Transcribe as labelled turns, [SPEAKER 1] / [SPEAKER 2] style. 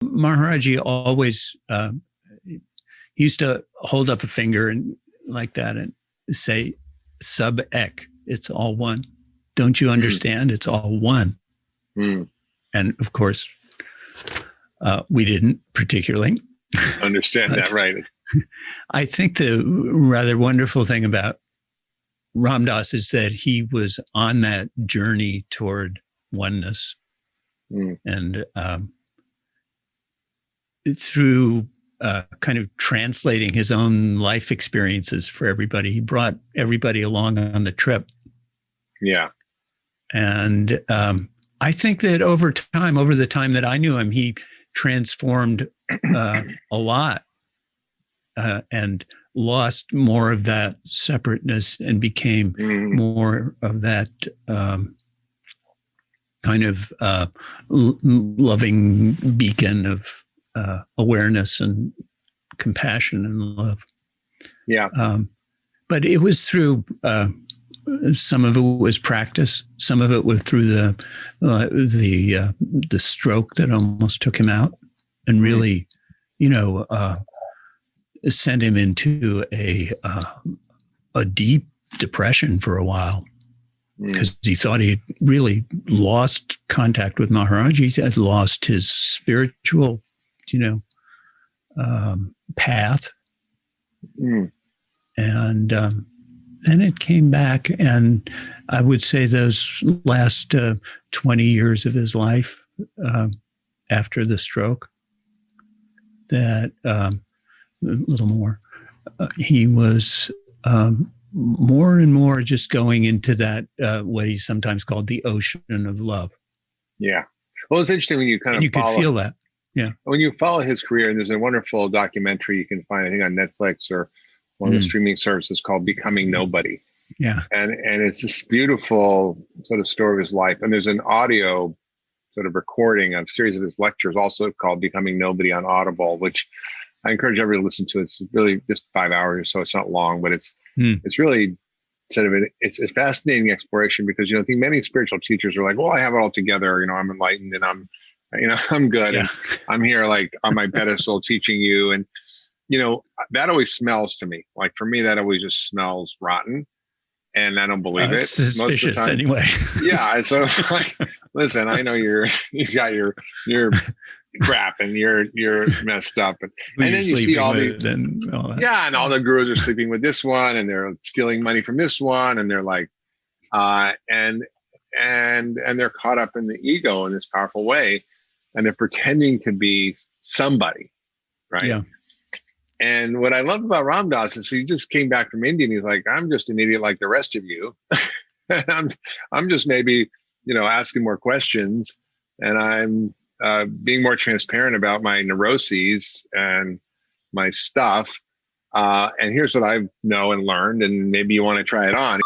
[SPEAKER 1] Maharaji always he used to hold up a finger and like that and say, "Sub ek, it's all one. Don't you understand? It's all one." And of course, we didn't particularly
[SPEAKER 2] understand that, right?
[SPEAKER 1] I think the rather wonderful thing about Ram Dass is that he was on that journey toward oneness, and through kind of translating his own life experiences for everybody, he brought everybody along on the trip.
[SPEAKER 2] Yeah,
[SPEAKER 1] and I think that over the time that I knew him, he transformed a lot and lost more of that separateness and became more of that kind of loving beacon of awareness and compassion and love.
[SPEAKER 2] Yeah.
[SPEAKER 1] But it was through some of it was practice. Some of it was through the stroke that almost took him out and really, sent him into a deep depression for a while because he thought he really lost contact with Maharaj. He had lost his spiritual, path. And then it came back, and I would say those last 20 years of his life after the stroke, that a little more, he was more and more just going into that, what he sometimes called the ocean of love.
[SPEAKER 2] Yeah. Well, it's interesting when you
[SPEAKER 1] could feel that. Yeah.
[SPEAKER 2] When you follow his career, and there's a wonderful documentary you can find, I think on Netflix or one of the streaming services called Becoming Nobody.
[SPEAKER 1] Yeah.
[SPEAKER 2] And it's this beautiful sort of story of his life. And there's an audio sort of recording of a series of his lectures also called Becoming Nobody on Audible, which I encourage everybody to listen to. It's really just 5 hours or so. It's not long, but it's really sort of it's a fascinating exploration because, I think many spiritual teachers are like, well, I have it all together. I'm enlightened and I'm good. Yeah. And I'm here like on my pedestal teaching you. And, that always smells to me. Like for me, that always just smells rotten. And I don't believe it.
[SPEAKER 1] Suspicious
[SPEAKER 2] most of the time.
[SPEAKER 1] Anyway.
[SPEAKER 2] Yeah. And so like, listen, I know you've got your crap and you're messed up. And then you see all and all the gurus are sleeping with this one and they're stealing money from this one. And they're like, and they're caught up in the ego in this powerful way. And they're pretending to be somebody. Right.
[SPEAKER 1] Yeah.
[SPEAKER 2] And what I love about Ram Dass is he just came back from India and he's like, I'm just an idiot like the rest of you. And I'm just maybe, asking more questions and I'm being more transparent about my neuroses and my stuff. And here's what I know and learned, and maybe you want to try it on.